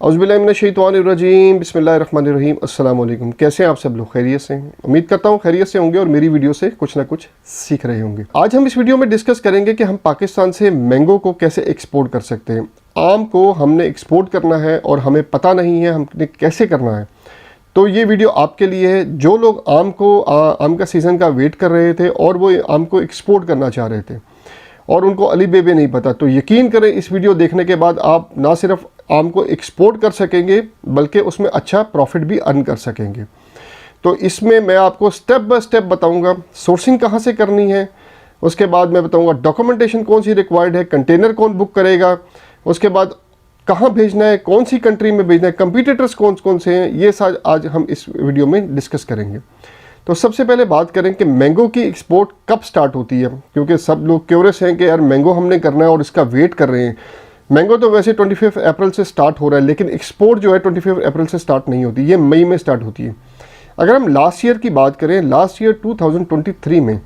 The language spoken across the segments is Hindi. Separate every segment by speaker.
Speaker 1: औज़ुबिल्लाहिमिनश्शैतानिर्रजीम बिस्मिल्लाहिर्रहमानिर्रहीम। अस्सलाम वालेकुम। कैसे हैं आप सब लोग? खैरियत से हैं? उम्मीद करता हूँ खैरियत से होंगे और मेरी वीडियो से कुछ ना कुछ सीख रहे होंगे। आज हम इस वीडियो में डिस्कस करेंगे कि हम पाकिस्तान से मैंगो को कैसे एक्सपोर्ट कर सकते हैं। आम को हमने एक्सपोर्ट करना है और हमें पता नहीं है हमने कैसे करना है, तो ये वीडियो आपके लिए है। जो लोग आम का सीज़न का वेट कर रहे थे और वो आम को एक्सपोर्ट करना चाह रहे थे और उनको अली बेबे नहीं पता, तो यकीन करें इस वीडियो देखने के बाद आप ना सिर्फ आम को एक्सपोर्ट कर सकेंगे बल्कि उसमें अच्छा प्रॉफिट भी अर्न कर सकेंगे। तो इसमें मैं आपको स्टेप बाय स्टेप बताऊंगा सोर्सिंग कहाँ से करनी है, उसके बाद मैं बताऊंगा डॉक्यूमेंटेशन कौन सी रिक्वायर्ड है, कंटेनर कौन बुक करेगा, उसके बाद कहाँ भेजना है, कौन सी कंट्री में भेजना है, कंपटीटर्स कौन कौन से हैं, ये आज हम इस वीडियो में डिस्कस करेंगे। तो सबसे पहले बात करें कि मैंगो की एक्सपोर्ट कब स्टार्ट होती है, क्योंकि सब लोग क्यूरियस हैं कि यार मैंगो हमने करना है और इसका वेट कर रहे हैं। मैंगो तो वैसे 25 अप्रैल से स्टार्ट हो रहा है, लेकिन एक्सपोर्ट जो है 25 अप्रैल से स्टार्ट नहीं होती, ये मई में स्टार्ट होती है। अगर हम लास्ट ईयर की बात करें, लास्ट ईयर 2023 में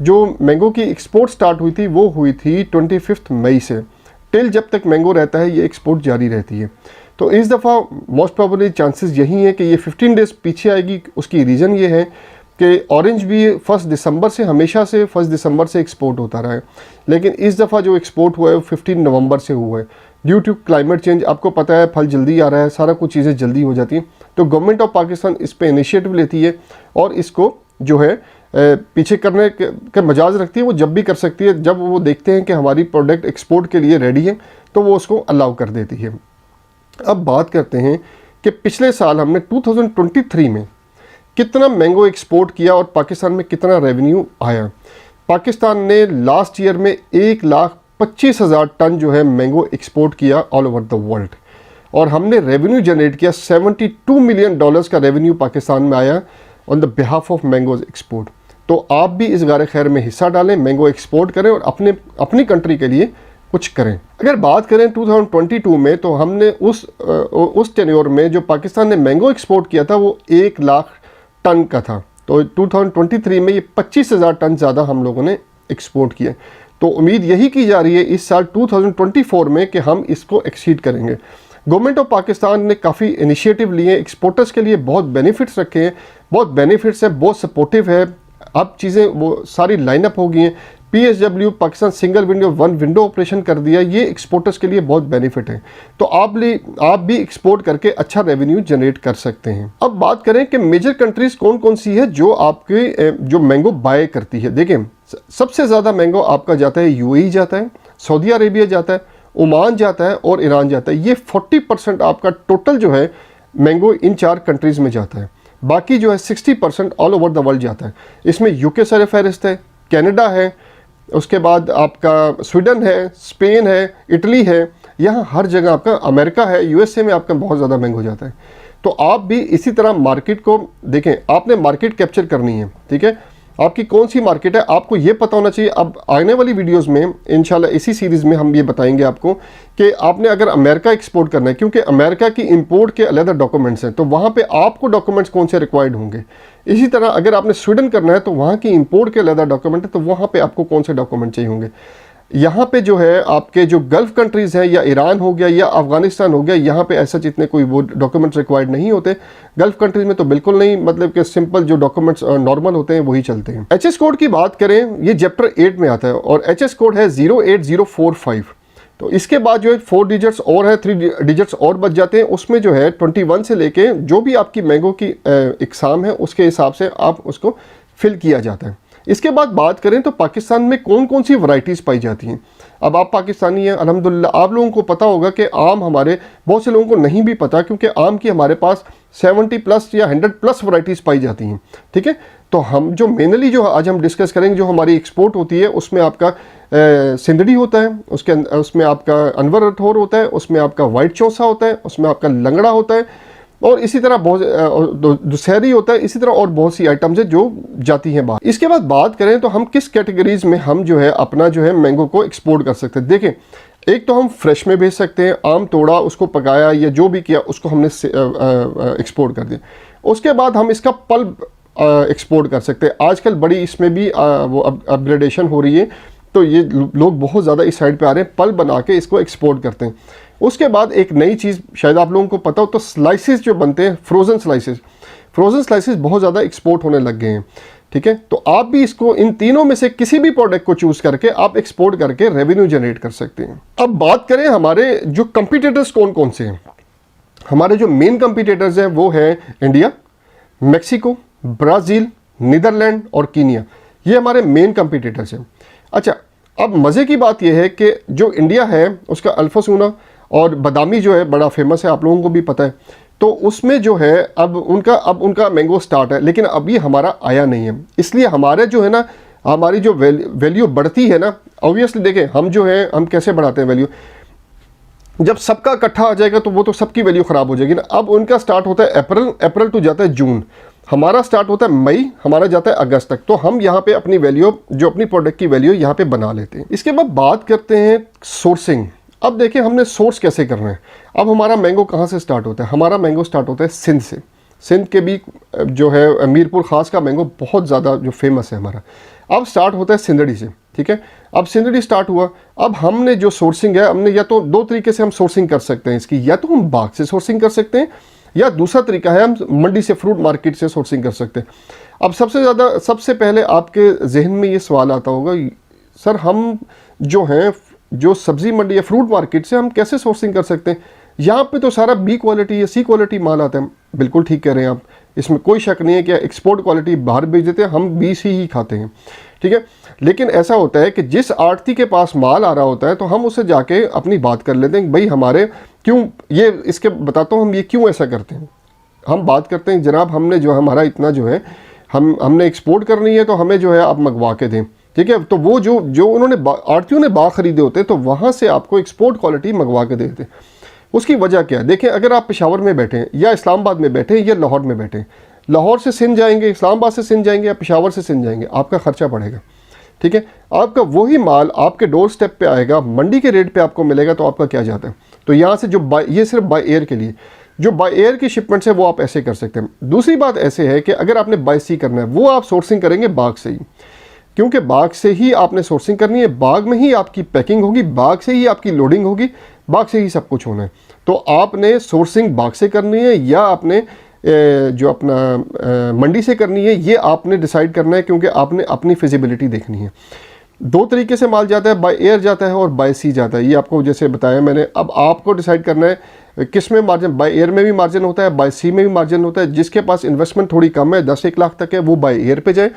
Speaker 1: जो मैंगो की एक्सपोर्ट स्टार्ट हुई थी वो हुई थी 25 मई से। टिल जब तक मैंगो रहता है ये एक्सपोर्ट जारी रहती है। तो इस दफ़ा मोस्ट प्रोबेबली चांसेस यही हैं कि ये 15 डेज़ पीछे आएगी। उसकी रीज़न ये है कि ऑरेंज भी 1 दिसंबर से, हमेशा से 1 दिसंबर से एक्सपोर्ट होता रहा है, लेकिन इस दफ़ा जो एक्सपोर्ट हुआ है वो 15 नवंबर से हुआ है। ड्यू टू क्लाइमेट चेंज, आपको पता है फल जल्दी आ रहा है, सारा कुछ चीज़ें जल्दी हो जाती हैं, तो गवर्नमेंट ऑफ पाकिस्तान इस पर इनिशिएटिव लेती है और इसको जो है पीछे करने का मजाज रखती है। वो जब भी कर सकती है, जब वो देखते हैं कि हमारी प्रोडक्ट एक्सपोर्ट के लिए रेडी है तो वो उसको अलाउ कर देती है। अब बात करते हैं कि पिछले साल हमने 2023 में कितना मैंगो एक्सपोर्ट किया और पाकिस्तान में कितना रेवेन्यू आया। पाकिस्तान ने लास्ट ईयर में 1,25,000 टन जो है मैंगो एक्सपोर्ट किया ऑल ओवर द वर्ल्ड, और हमने रेवेन्यू जनरेट किया $72 मिलियन का रेवेन्यू पाकिस्तान में आया on the behalf of mangoes export. तो आप भी इस गारे खैर में हिस्सा डालें, मैंगो एक्सपोर्ट करें और अपनी कंट्री के लिए कुछ करें। अगर बात करें 2022 में, तो हमने उस टेन्योर में जो पाकिस्तान ने मैंगो एक्सपोर्ट किया था वो 1 लाख टन का था। तो 2023 में ये 25,000 टन ज़्यादा हम लोगों ने एक्सपोर्ट किया। तो उम्मीद यही की जा रही है इस साल 2024 में कि हम इसको एक्सीड करेंगे। गवर्नमेंट ऑफ पाकिस्तान ने काफ़ी इनिशिएटिव लिए, एक्सपोर्टर्स के लिए बहुत बेनिफिट्स रखे हैं, बहुत बेनिफिट्स है, बहुत सपोर्टिव है। अब चीज़ें वो सारी लाइनअप हो गई हैं। PSW Pakistan single window one window operation कर दिया, ये एक्सपोर्टर्स के लिए बहुत बेनिफिट है। तो आप भी एक्सपोर्ट करके अच्छा रेवेन्यू जनरेट कर सकते हैं। अब बात करें कि मेजर कंट्रीज कौन कौन सी है जो आपके जो मैंगो बाय करती है। देखें, सबसे ज़्यादा मैंगो आपका जाता है UAE जाता है, सऊदी अरेबिया जाता है, ओमान जाता है और ईरान जाता है। ये 40% आपका टोटल जो है मैंगो इन 4 कंट्रीज़ में जाता है। बाकी जो है 60% ऑल ओवर द वर्ल्ड जाता है। इसमें UK सरफहरिस्त है, कनाडा है, उसके बाद आपका स्वीडन है, स्पेन है, इटली है, यहाँ हर जगह आपका, अमेरिका है, USA में आपका बहुत ज़्यादा मैंगो जाता है। तो आप भी इसी तरह मार्केट को देखें, आपने मार्केट कैप्चर करनी है, ठीक है। आपकी कौन सी मार्केट है आपको ये पता होना चाहिए। अब आने वाली वीडियोस में इंशाल्लाह इसी सीरीज़ में हम ये बताएंगे आपको कि आपने अगर अमेरिका एक्सपोर्ट करना है, क्योंकि अमेरिका की इंपोर्ट के अलग डॉक्यूमेंट्स हैं, तो वहाँ पे आपको डॉक्यूमेंट्स कौन से रिक्वायर्ड होंगे। इसी तरह अगर आपने स्वीडन करना है तो वहाँ की इंपोर्ट के अलग डॉक्यूमेंट है, तो वहाँ पर आपको कौन से डॉक्यूमेंट चाहिए होंगे। यहाँ पे जो है आपके जो गल्फ़ कंट्रीज़ हैं, या ईरान हो गया या अफ़गानिस्तान हो गया, यहाँ पे ऐसा जितने कोई वो डॉक्यूमेंट्स रिक्वायर्ड नहीं होते। गल्फ़ कंट्रीज़ में तो बिल्कुल नहीं, मतलब कि सिंपल जो डॉक्यूमेंट्स नॉर्मल होते हैं वही चलते हैं। HS कोड की बात करें, ये चैप्टर 8 में आता है और HS कोड है 08045। तो इसके बाद जो है 4 डिजिट्स और है, 3 डिजिट्स और बच जाते हैं। उसमें जो है 21 से लेके जो भी आपकी मैंगो की एग्ज़ाम है उसके हिसाब से आप उसको फिल किया जाता है। इसके बाद बात करें तो पाकिस्तान में कौन कौन सी वैरायटीज़ पाई जाती हैं। अब आप पाकिस्तानी हैं, अल्हम्दुलिल्लाह, आप लोगों को पता होगा कि आम हमारे बहुत से लोगों को नहीं भी पता, क्योंकि आम की हमारे पास 70+ या 100+ वैरायटीज़ पाई जाती हैं, ठीक है। तो हम जो मेनली जो आज हम डिस्कस करेंगे, जो हमारी एक्सपोर्ट होती है, उसमें आपका सिंदड़ी होता है, उसमें आपका अनवर रठौर होता है, उसमें आपका वाइट चौसा होता है, उसमें आपका लंगड़ा होता है, और इसी तरह बहुत दुशहरी होता है। इसी तरह और बहुत सी आइटम्स है जो जाती हैं बाहर। इसके बाद बात करें तो हम किस कैटेगरीज में हम जो है अपना जो है मैंगो को एक्सपोर्ट कर सकते हैं। देखें, एक तो हम फ्रेश में भेज सकते हैं, आम तोड़ा उसको पकाया या जो भी किया उसको हमने एक्सपोर्ट कर दिया। उसके बाद हम इसका पल्प एक्सपोर्ट कर सकते हैं। आजकल बड़ी इसमें भी वो अपग्रेडेशन हो रही है, तो ये लोग बहुत ज़्यादा इस साइड पे आ रहे हैं, पल्प बना के इसको एक्सपोर्ट करते हैं। उसके बाद एक नई चीज़ शायद आप लोगों को पता हो, तो स्लाइसेस जो बनते हैं, फ्रोज़न स्लाइसेस बहुत ज़्यादा एक्सपोर्ट होने लग गए हैं। ठीक है, तो आप भी इसको, इन तीनों में से किसी भी प्रोडक्ट को चूज़ करके आप एक्सपोर्ट करके रेवेन्यू जनरेट कर सकते हैं। अब बात करें हमारे जो कंपटीटर्स कौन कौन से हैं। हमारे जो मेन कंपटीटर्स हैं वो है इंडिया, मैक्सिको, ब्राज़ील, नीदरलैंड और कीनिया। ये हमारे मेन कंपटीटर्स हैं। अच्छा, अब मज़े की बात यह है कि जो इंडिया है उसका अल्फासूना और बादामी जो है बड़ा फेमस है, आप लोगों को भी पता है। तो उसमें जो है अब उनका मैंगो स्टार्ट है, लेकिन अभी हमारा आया नहीं है। इसलिए हमारे जो है ना, हमारी जो वैल्यू बढ़ती है ना, ऑब्वियसली देखें हम जो है हम कैसे बढ़ाते हैं वैल्यू, जब सबका इकट्ठा आ जाएगा तो वो तो सबकी वैल्यू ख़राब हो जाएगी ना। अब उनका स्टार्ट होता है अप्रैल टू जाता है जून, हमारा स्टार्ट होता है मई, हमारा जाता है अगस्त तक। तो हम यहाँ पे अपनी वैल्यू, जो अपनी प्रोडक्ट की वैल्यू यहाँ पे बना लेते हैं। इसके बाद बात करते हैं सोर्सिंग। अब देखिए हमने सोर्स कैसे करना है। अब हमारा मैंगो कहाँ से स्टार्ट होता है? हमारा मैंगो स्टार्ट होता है सिंध से। सिंध के भी जो है मीरपुर ख़ास का मैंगो बहुत ज़्यादा जो फेमस है हमारा। अब स्टार्ट होता है सिंदड़ी से। ठीक है, अब सिंदड़ी स्टार्ट हुआ। अब हमने जो सोर्सिंग है, हमने या तो दो तरीके से हम सोर्सिंग कर सकते हैं इसकी, या तो हम बाग से सोर्सिंग कर सकते हैं, या दूसरा तरीका है हम मंडी से, फ्रूट मार्केट से सोर्सिंग कर सकते हैं। अब सबसे पहले आपके जहन में ये सवाल आता होगा, सर हम जो हैं जो सब्ज़ी मंडी या फ्रूट मार्केट से हम कैसे सोर्सिंग कर सकते हैं? यहाँ पे तो सारा बी क्वालिटी या सी क्वालिटी माल आता है। बिल्कुल ठीक कह रहे हैं आप, इसमें कोई शक नहीं है कि एक्सपोर्ट क्वालिटी बाहर भेज देते हैं, हम बी सी ही खाते हैं। ठीक है, लेकिन ऐसा होता है कि जिस आड़ती के पास माल आ रहा होता है तो हम उससे जाके अपनी बात कर लेते हैं, भाई हमारे क्यों ये, इसके बताता हूँ हम ये क्यों ऐसा करते हैं। हम बात करते हैं, जनाब हमने जो हमारा इतना जो है हमने एक्सपोर्ट करनी है तो हमें जो है आप मंगवा के दें। ठीक है, तो वो जो उन्होंने आड़तियों ने बाग खरीदे होते हैं तो वहाँ से आपको एक्सपोर्ट क्वालिटी मंगवा के देते हैं। उसकी वजह क्या है? देखें, अगर आप पेशावर में बैठे या इस्लामाबाद में बैठे या लाहौर में बैठे, लाहौर से सिंध जाएंगे, इस्लामाबाद से सिंध जाएंगे या पेशावर से सिंध जाएंगे, आपका खर्चा बढ़ेगा। ठीक है, आपका वही माल आपके डोर स्टेप पे आएगा, मंडी के रेट पे आपको मिलेगा, तो आपका क्या जाता है? तो यहाँ से जो ये सिर्फ बाय एयर के लिए, जो बाय एयर की शिपमेंट्स है वो आप ऐसे कर सकते हैं। दूसरी बात ऐसे है कि अगर आपने बाय सी करना है, वो आप सोर्सिंग करेंगे बाग से ही, क्योंकि बाग से ही आपने सोर्सिंग करनी है, बाग में ही आपकी पैकिंग होगी, बाग से ही आपकी लोडिंग होगी, बाग से ही सब कुछ होना है। तो आपने सोर्सिंग बाग से करनी है या आपने जो अपना मंडी से करनी है, ये आपने डिसाइड करना है, क्योंकि आपने अपनी फिजिबिलिटी देखनी है। दो तरीके से माल जाता है, बाय एयर जाता है और बाय सी जाता है, ये आपको जैसे बताया मैंने। अब आपको डिसाइड करना है किस में मार्जिन, बाय एयर में भी मार्जिन होता है, बाय सी में भी मार्जिन होता है। जिसके पास इन्वेस्टमेंट थोड़ी कम है, 10-1 लाख तक है, वो बाय एयर पे जाए।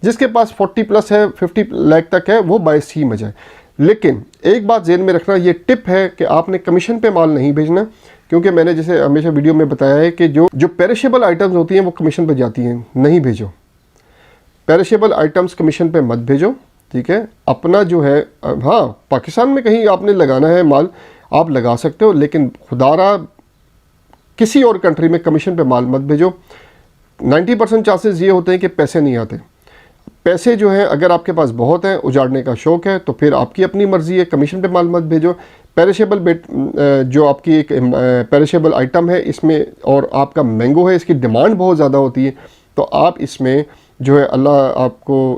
Speaker 1: जिसके पास 40+ है, 50 लाख तक है, वो बाय सी में जाए। लेकिन एक बात ज़हन में रखना, ये टिप है कि आपने कमीशन पे माल नहीं भेजना, क्योंकि मैंने जैसे हमेशा वीडियो में बताया है कि जो पेरिशेबल आइटम्स होती हैं वो कमीशन पे जाती हैं, नहीं भेजो। पेरिशेबल आइटम्स कमीशन पे मत भेजो। ठीक है, अपना जो है, हाँ पाकिस्तान में कहीं आपने लगाना है माल आप लगा सकते हो, लेकिन खुदारा किसी और कंट्री में कमीशन पे माल मत भेजो। 90% चांसेस ये होते हैं कि पैसे नहीं आते। पैसे जो है अगर आपके पास बहुत है, उजाड़ने का शौक़ है, तो फिर आपकी अपनी मर्ज़ी है, कमीशन पे माल मत भेजो। पेरिशेबल जो आपकी एक पेरिशेबल आइटम है इसमें, और आपका मैंगो है, इसकी डिमांड बहुत ज़्यादा होती है, तो आप इसमें जो है अल्लाह आपको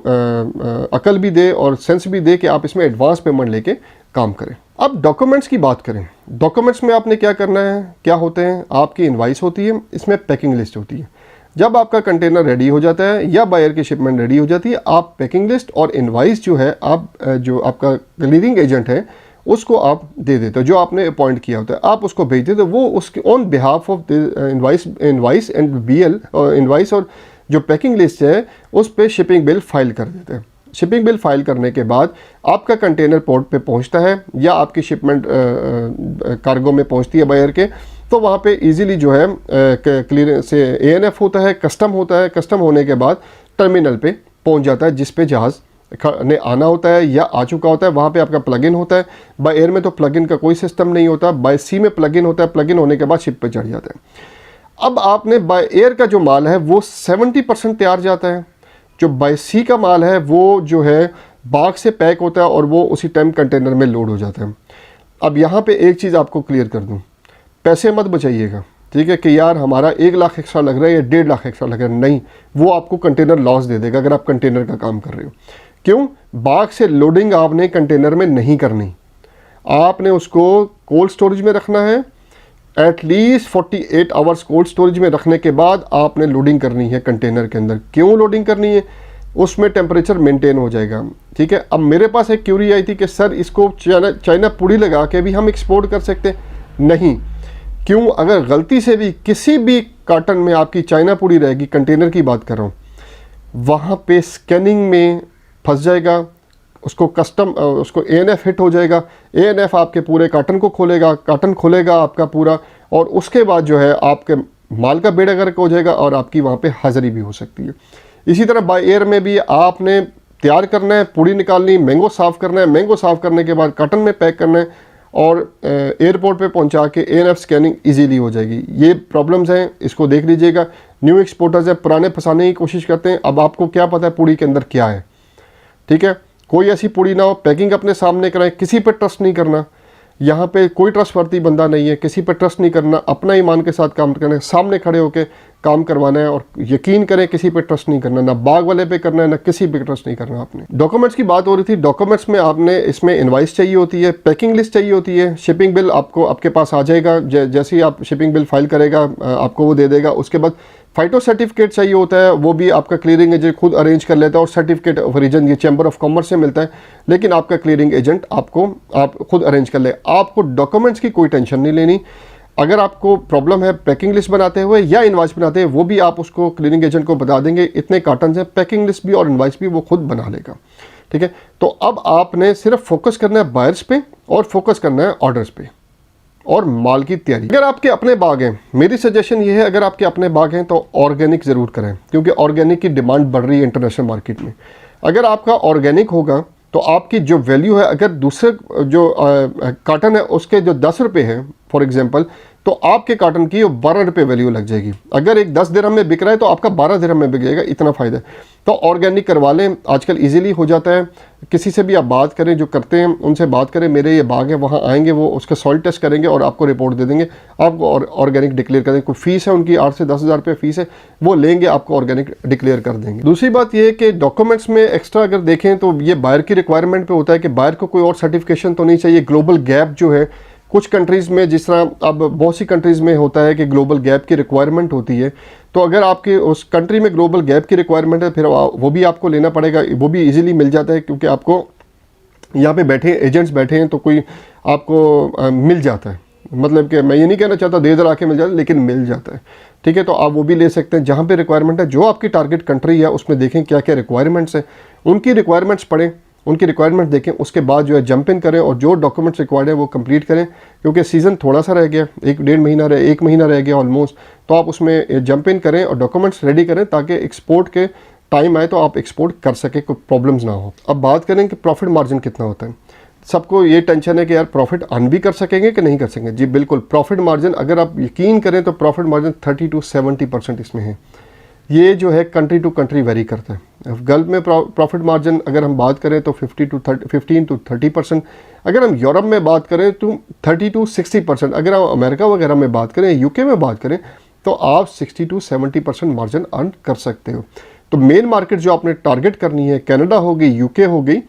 Speaker 1: अकल भी दे और सेंस भी दे कि आप इसमें एडवांस पेमेंट लेके काम करें। अब डॉक्यूमेंट्स की बात करें, डॉक्यूमेंट्स में आपने क्या करना है, क्या होते हैं? आपकी इनवाइस होती है, इसमें पैकिंग लिस्ट होती है। जब आपका कंटेनर रेडी हो जाता है या बायर की शिपमेंट रेडी हो जाती है, आप पैकिंग लिस्ट और इनवाइस जो है, आप जो आपका क्लियरिंग एजेंट है उसको आप दे देते हो, जो आपने अपॉइंट किया होता है, आप उसको भेज देते हो। वो उसके on behalf of invoice and BL, invoice और जो पैकिंग लिस्ट है उस पर शिपिंग बिल फाइल कर देते हैं। शिपिंग बिल फाइल करने के बाद आपका कंटेनर पोर्ट पे पहुंचता है या आपकी शिपमेंट कार्गो में पहुंचती है बायर के, तो वहाँ पे इजीली जो है क्लियर से एएनएफ होता है, कस्टम होता है। कस्टम होने के बाद टर्मिनल पे पहुंच जाता है, जिस पे जहाज़ ने आना होता है या आ चुका होता है। वहाँ पे आपका प्लग इन होता है। बाय एयर में तो प्लग इन का कोई सिस्टम नहीं होता, बाय सी में प्लग इन होता है। प्लग इन होने के बाद शिप पे चढ़ जाता है। अब आपने बाय एयर का जो माल है वो 70% तैयार जाता है। जो बाय सी का माल है वो जो है बाग से पैक होता है और वो उसी टाइम कंटेनर में लोड हो जाता है। अब यहाँ पे एक चीज़ आपको क्लियर कर दूँ, पैसे मत बचाइएगा। ठीक है, कि यार हमारा 1 लाख एक्स्ट्रा लग रहा है या 1.5 लाख एक्स्ट्रा लग रहा है, नहीं, वो आपको कंटेनर लॉस दे देगा अगर आप कंटेनर का काम कर रहे हो। क्यों? बाग से लोडिंग आपने कंटेनर में नहीं करनी, आपने उसको कोल्ड स्टोरेज में रखना है, एटलीस्ट 48 आवर्स कोल्ड स्टोरेज में रखने के बाद आपने लोडिंग करनी है कंटेनर के अंदर। क्यों लोडिंग करनी है? उसमें टेम्परेचर मेंटेन हो जाएगा। ठीक है, अब मेरे पास एक क्यूरी आई थी कि सर इसको चाइना पुड़ी लगा के भी हम एक्सपोर्ट कर सकते हैं। नहीं, क्यों? अगर गलती से भी किसी भी कार्टन में आपकी चाइना पुड़ी रहेगी, कंटेनर की बात कर रहा हूँ, वहाँ पे स्कैनिंग में फंस जाएगा, उसको उसको ANF हिट हो जाएगा। ANF आपके पूरे कार्टन को खोलेगा, कार्टन खोलेगा आपका पूरा, और उसके बाद जो है आपके माल का बेड़ा गर्क हो जाएगा और आपकी वहाँ पे हाज़िरी भी हो सकती है। इसी तरह बाय एयर में भी आपने तैयार करना है, पूड़ी निकालनी, मैंगो साफ़ करना है, मैंगो साफ़ करने के बाद कार्टन में पैक करना है और एयरपोर्ट पे पहुंचा के ANF स्कैनिंग इजीली हो जाएगी। ये प्रॉब्लम्स हैं, इसको देख लीजिएगा। न्यू एक्सपोर्टर्स है, पुराने फंसाने की कोशिश करते हैं। अब आपको क्या पता है पूड़ी के अंदर क्या है? ठीक है, कोई ऐसी पूड़ी ना हो, पैकिंग अपने सामने कराएं, किसी पे ट्रस्ट नहीं करना। यहाँ पे कोई ट्रस्टवर्दी बंदा नहीं है, किसी पे ट्रस्ट नहीं करना, अपना ईमान के साथ काम करना है, सामने खड़े होकर काम करवाना है और यकीन करें किसी पे ट्रस्ट नहीं करना, ना बाग वाले पे करना है, ना किसी पे ट्रस्ट नहीं करना आपने। डॉक्यूमेंट्स की बात हो रही थी, डॉक्यूमेंट्स में आपने इसमें इनवाइस चाहिए होती है, पैकिंग लिस्ट चाहिए होती है, शिपिंग बिल आपको आपके पास आ जाएगा, जैसे ही आप शिपिंग बिल फाइल करेगा आपको वो दे देगा। उसके बाद फाइटो सर्टिफिकेट चाहिए होता है, वो भी आपका क्लियरिंग एजेंट खुद अरेंज कर लेता है, और सर्टिफिकेट ऑफ ओरिजिन ये चैम्बर ऑफ कॉमर्स से मिलता है, लेकिन आपका क्लियरिंग एजेंट आप खुद अरेंज कर ले। आपको डॉक्यूमेंट्स की कोई टेंशन नहीं लेनी। अगर आपको प्रॉब्लम है पैकिंग लिस्ट बनाते हुए या इनवाइस बनाते हैं, वो भी आप उसको क्लियरिंग एजेंट को बता देंगे, इतने कार्टन हैं, पैकिंग लिस्ट भी और इनवाइस भी वो खुद बना लेगा। ठीक है, तो अब आपने सिर्फ फोकस करना है बायर्स पे और फोकस करना है ऑर्डर्स पे और माल की तैयारी। अगर आपके अपने बाग हैं, मेरी सजेशन ये है, अगर आपके अपने बाग हैं तो ऑर्गेनिक ज़रूर करें, क्योंकि ऑर्गेनिक की डिमांड बढ़ रही है इंटरनेशनल मार्केट में। अगर आपका ऑर्गेनिक होगा तो आपकी जो वैल्यू है, अगर दूसरे जो कार्टन है उसके जो 10 रुपये है फॉर एग्जांपल, तो आपके कार्टन की 12 रुपये वैल्यू लग जाएगी। अगर एक 10 दिरहम में बिक रहा है तो आपका 12 दिरहम में बिक जाएगा, इतना फ़ायदा है। तो ऑर्गेनिक करवा लें, आजकल इजीली हो जाता है। किसी से भी आप बात करें, जो करते हैं उनसे बात करें, मेरे ये बाग है, वहाँ आएंगे, वो उसका सॉइल टेस्ट करेंगे और आपको रिपोर्ट दे देंगे, आपको ऑर्गेनिक डिक्लेयर कर देंगे। कोई फीस है उनकी 8 से 10 हज़ार रुपये फीस है, वो लेंगे, आपको ऑर्गेनिक डिक्लेयर कर देंगे। दूसरी बात ये है कि डॉक्यूमेंट्स में एक्स्ट्रा अगर देखें तो ये बायर की रिक्वायरमेंट पे होता है कि बायर को कोई और सर्टिफिकेशन तो नहीं चाहिए। ग्लोबल गैप जो है कुछ कंट्रीज़ में, जिस तरह अब बहुत सी कंट्रीज़ में होता है कि ग्लोबल गैप की रिक्वायरमेंट होती है, तो अगर आपके उस कंट्री में ग्लोबल गैप की रिक्वायरमेंट है फिर वो भी आपको लेना पड़ेगा। वो भी इजीली मिल जाता है, क्योंकि आपको यहाँ पे बैठे एजेंट्स बैठे हैं तो कोई आपको मिल जाता है। मतलब कि मैं ये नहीं कहना चाहता दे दर आके मिल जाता है, लेकिन मिल जाता है। ठीक है, तो आप वो भी ले सकते हैं। जहाँ पे रिक्वायरमेंट है, जो आपकी टारगेट कंट्री है उसमें देखें क्या क्या रिक्वायरमेंट्स हैं, उनकी रिक्वायरमेंट्स पढ़ें, उनकी रिक्वायरमेंट देखें, उसके बाद जो है जंप इन करें और जो डॉक्यूमेंट्स रिक्वायर्ड है वो कंप्लीट करें। क्योंकि सीज़न थोड़ा सा रह गया, 1 महीना रह गया ऑलमोस्ट, तो आप उसमें जंप इन करें और डॉक्यूमेंट्स रेडी करें ताकि एक्सपोर्ट के टाइम आए तो आप एक्सपोर्ट कर सके, कोई प्रॉब्लम्स ना हो। अब बात करें कि प्रॉफिट मार्जिन कितना होता है। सबको ये टेंशन है कि यार प्रॉफिट अर्न भी कर सकेंगे कि नहीं कर सकेंगे। जी बिल्कुल, प्रॉफिट मार्जिन अगर आप यकीन करें तो प्रॉफिट मार्जिन 30 to 70% इसमें है। ये जो है कंट्री टू कंट्री वेरी करता है। गल्फ में प्रॉफिट मार्जिन अगर हम बात करें तो 15 to 30%। अगर हम यूरोप में बात करें तो 30 to 60%। अगर हम अमेरिका वगैरह में बात करें, यूके में बात करें, तो आप 60 to 70% मार्जिन अर्न कर सकते हो। तो मेन मार्केट जो आपने टारगेट करनी है, कनाडा हो गई, यूके हो गई,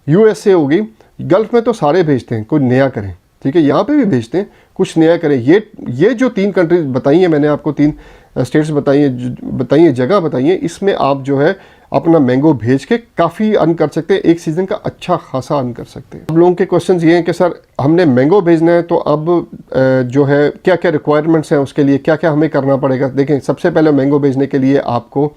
Speaker 1: USA हो गई। गल्फ में तो सारे भेजते हैं, कोई नया करें। ठीक है, यहाँ पे भी भेजते हैं, कुछ नया करें। ये जो 3 कंट्रीज बताई हैं मैंने आपको, 3 स्टेट्स बताई हैं, जगह बताई हैं, इसमें आप जो है अपना मैंगो भेज के काफ़ी अर्न कर सकते हैं, एक सीज़न का अच्छा खासा अर्न कर सकते हैं। अब लोगों के क्वेश्चंस ये हैं कि सर हमने मैंगो भेजना है तो अब जो है क्या क्या रिक्वायरमेंट्स हैं, उसके लिए क्या क्या हमें करना पड़ेगा। देखें, सबसे पहले मैंगो भेजने के लिए आपको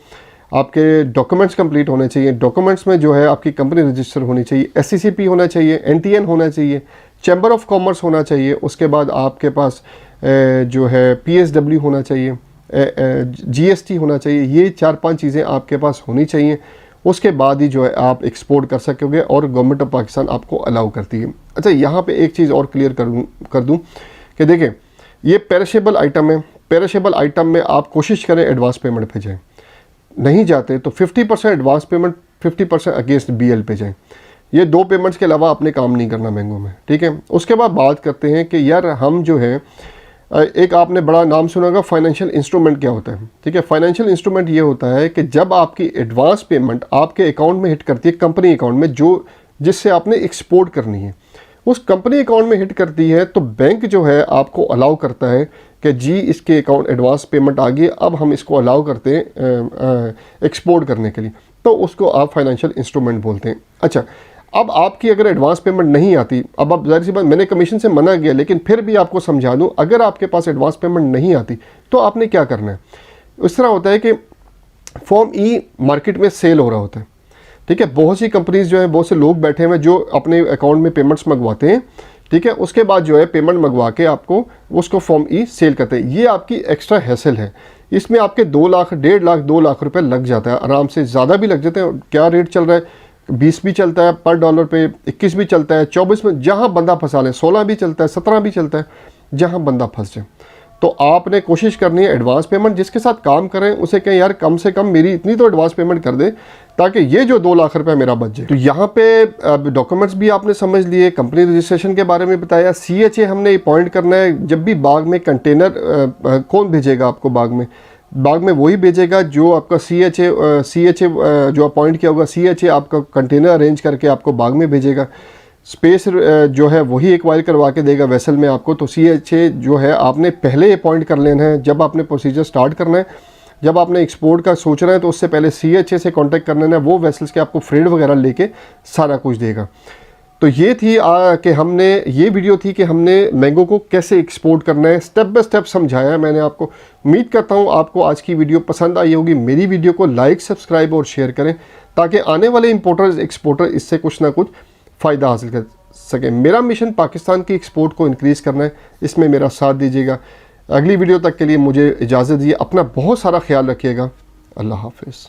Speaker 1: आपके डॉक्यूमेंट्स कंप्लीट होने चाहिए। डॉक्यूमेंट्स में जो है आपकी कंपनी रजिस्टर होनी चाहिए, SCCP होना चाहिए, NTN होना चाहिए, चैम्बर ऑफ कॉमर्स होना चाहिए। उसके बाद आपके पास जो है PSW होना चाहिए, GST होना चाहिए। ये 4-5 चीज़ें आपके पास होनी चाहिए। उसके बाद ही जो है आप एक्सपोर्ट कर सकोगे और गवर्नमेंट ऑफ पाकिस्तान आपको अलाउ करती है। अच्छा, यहाँ पे एक चीज़ और क्लियर कर दूँ कि देखें, ये पेरिशेबल आइटम है। पेरिशेबल आइटम में आप कोशिश करें एडवांस पेमेंट पे जाएँ, नहीं जाते तो 50% एडवांस पेमेंट, 50% अगेंस्ट BL पे जाएँ। ये 2 पेमेंट्स के अलावा आपने काम नहीं करना मैंगो में। ठीक है, उसके बाद बात करते हैं कि यार हम जो है, एक आपने बड़ा नाम सुना होगा फाइनेंशियल इंस्ट्रूमेंट क्या होता है। ठीक है, फाइनेंशियल इंस्ट्रूमेंट ये होता है कि जब आपकी एडवांस पेमेंट आपके अकाउंट में हिट करती है, कंपनी अकाउंट में, जो जिससे आपने एक्सपोर्ट करनी है, उस कंपनी अकाउंट में हिट करती है तो बैंक जो है आपको अलाउ करता है कि जी इसके अकाउंट एडवांस पेमेंट आ गई, अब हम इसको अलाउ करते हैं एक्सपोर्ट करने के लिए, तो उसको आप फाइनेंशियल इंस्ट्रूमेंट बोलते हैं। अच्छा, अब आपकी अगर एडवांस पेमेंट नहीं आती, अब आप जाहिर सी बात, मैंने कमीशन से मना किया लेकिन फिर भी आपको समझा दूं, अगर आपके पास एडवांस पेमेंट नहीं आती तो आपने क्या करना है। इस तरह होता है कि फॉर्म ई मार्केट में सेल हो रहा होता है, ठीक है, बहुत सी कंपनीज जो है, बहुत से लोग बैठे हुए जो अपने अकाउंट में पेमेंट्स मंगवाते हैं, ठीक है, उसके बाद जो है पेमेंट मंगवा के आपको उसको फॉर्म ई सेल करते हैं। ये आपकी एक्स्ट्रा हैसल है, इसमें आपके 2 लाख, 1.5 लाख, 2 लाख रुपए लग जाता है आराम से, ज़्यादा भी लग जाते हैं। क्या रेट चल रहा है, 20 भी चलता है पर डॉलर पे, 21 भी चलता है, 24 में, जहाँ बंदा फंसा ले, 16 भी चलता है, 17 भी चलता है, जहाँ बंदा फंस जाए। तो आपने कोशिश करनी है एडवांस पेमेंट, जिसके साथ काम करें उसे कहें यार कम से कम मेरी इतनी तो एडवांस पेमेंट कर दे ताकि ये जो 2 लाख रुपए मेरा बच जाए। तो यहाँ पे डॉक्यूमेंट्स भी आपने समझ लिए, कंपनी रजिस्ट्रेशन के बारे में बताया, CHA हमने अपॉइंट करना है। जब भी बाग में कंटेनर कौन भेजेगा आपको बाग में वही भेजेगा जो आपका CHA जो अपॉइंट किया होगा, CHA आपका कंटेनर अरेंज करके आपको बाग में भेजेगा। स्पेस जो है वही एक्वायर करवा के देगा वेसल में आपको। तो CHA जो है आपने पहले अपॉइंट कर लेना है जब आपने प्रोसीजर स्टार्ट करना है। जब आपने एक्सपोर्ट का सोच रहे हैं तो उससे पहले CHA से कांटेक्ट कर लेना है, वो वेसल्स के आपको फ्रेड वगैरह लेके सारा कुछ देगा। तो ये थी ये वीडियो थी कि हमने मैंगो को कैसे एक्सपोर्ट करना है, स्टेप बाय स्टेप समझाया है मैंने आपको। उम्मीद करता हूँ आपको आज की वीडियो पसंद आई होगी। मेरी वीडियो को लाइक, सब्सक्राइब और शेयर करें ताकि आने वाले इंपोर्टर्स, एक्सपोर्टर इससे कुछ ना कुछ फ़ायदा हासिल कर सकें। मेरा मिशन पाकिस्तान की एक्सपोर्ट को इंक्रीज़ करना है, इसमें मेरा साथ दीजिएगा। अगली वीडियो तक के लिए मुझे इजाज़त दीजिए, अपना बहुत सारा ख्याल रखिएगा। अल्लाह हाफ़िज़।